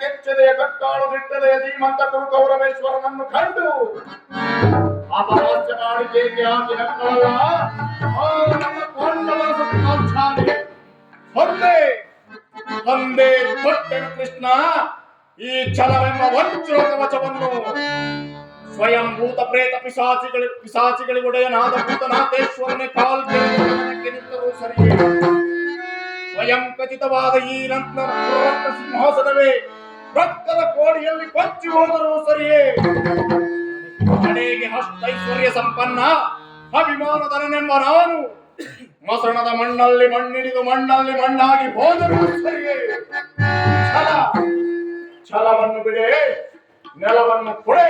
ಕೆಚ್ಚದೆಯ ಕಟ್ಟಾಳು ದಿಟ್ಟದೆಯ ಧೀಮಂತ ಗುರು ಗೌರವೇಶ್ವರನನ್ನು ಕಂಡು ಅಪಹಾಸ್ಯ ಮಾಡಿ ಕೇಕೆ ಹಾಕಿ ನಕ್ಕಳಲ್ಲ ನಮ್ಮ ಪಾಂಡವರ ಸತ್ಕಾಂಕ್ಷಾನೆ ತಂದೆ ಕೊಟ್ಟೆನು ಕೃಷ್ಣ ಈ ಛಲವೆಂಬ ವಜ್ರ ಕವಚವನ್ನು ಸ್ವಯಂ ಭೂತ ಪ್ರೇತ ಪಿಶಾಚಿಗಳಿಗೊಡೆಯನಾದ ಭೂತನಾಥೇಶ್ವರನೇ ಕಾಲ್ಗೆ ನಿಂತರೂ ಸರಿಯೇ ಸ್ವಯಂ ಖಚಿತವಾದ ಈ ನಂತರ ಸಿಂಹಾಸನವೇ ರಕ್ತದ ಕೋಡಿಯಲ್ಲಿ ಕೊಚ್ಚಿ ಹೋದರೂ ಸರಿಯೇ ಕಡೆಗೆ ಅಷ್ಟೈಶ್ವರ್ಯ ಸಂಪನ್ನ ಅಭಿಮಾನಧನನೆಂಬ ನಾನು ಮಸಣದ ಮಣ್ಣಲ್ಲಿ ಮಣ್ಣಿಡಿದು ಮಣ್ಣಲ್ಲಿ ಮಣ್ಣಾಗಿ ಹೋದರೂ ಸರಿಯೇ ಛಲವನ್ನು ಬಿಡೆ ನೆಲವನ್ನು ಕೊಡೆ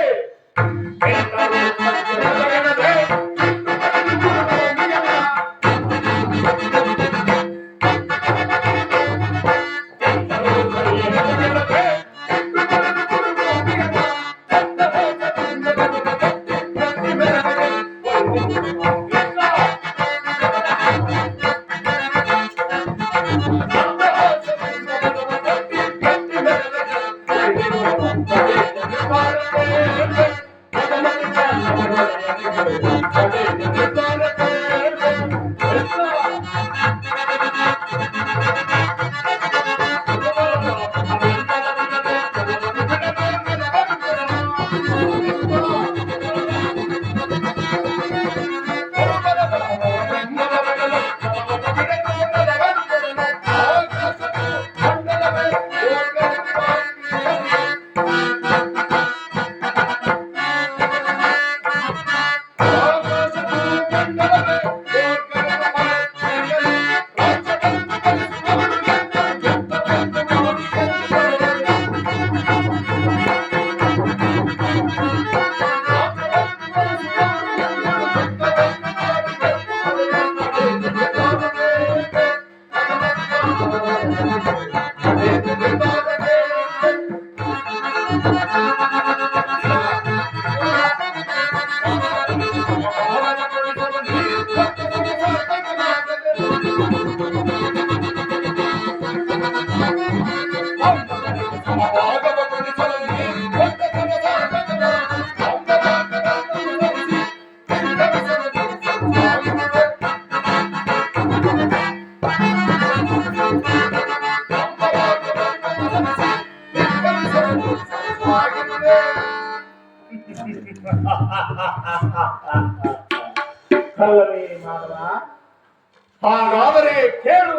ಹಾಗಾದರೆ ಕೇಳು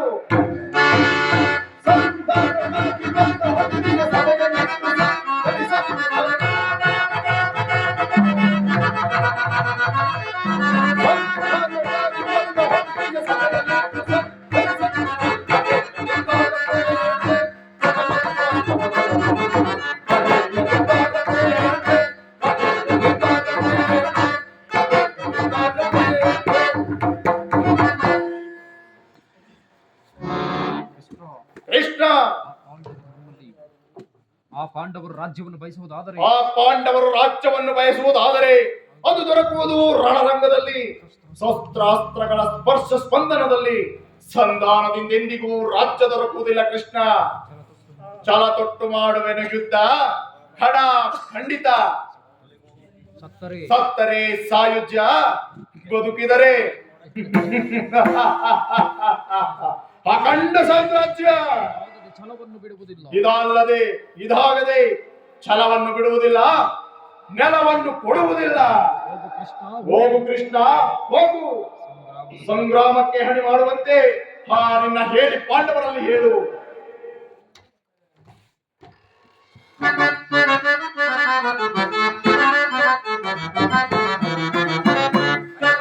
ಪಾಂಡವರು ರಾಜ್ಯವನ್ನು ಬಯಸುವುದಾದರೆ ಅದು ದೊರಕುವುದು ರಣರಂಗದಲ್ಲಿ ಶಸ್ತ್ರಾಸ್ತ್ರಗಳ ಸ್ಪರ್ಶ ಸ್ಪಂದನದಲ್ಲಿ ಸಂಧಾನದಿಂದೆಂದಿಗೂ ರಾಜ್ಯ ದೊರಕುವುದಿಲ್ಲ ಕೃಷ್ಣ ಛಲ ತೊಟ್ಟು ಮಾಡುವೆನು ಯುದ್ಧ ಖಡ ಖಂಡಿತ ಸತ್ತರೆ ಸಾಯುಜ್ಯ ಬದುಕಿದರೆ ಅಖಂಡ ಸಾಮ್ರಾಜ್ಯ ಇದಲ್ಲದೆ ಇದಾಗದೆ ಛಲವನ್ನು ಬಿಡುವುದಿಲ್ಲ ನೆಲವನ್ನು ಕೊಡುವುದಿಲ್ಲ ಹೋಗು ಕೃಷ್ಣ ಹೋಗು ಸಂಗ್ರಾಮಕ್ಕೆ ಹಣಿ ಮಾಡುವಂತೆ ನಿನ್ನ ಹೇಳಿ ಪಾಂಡವರಲ್ಲಿ ಹೇಳು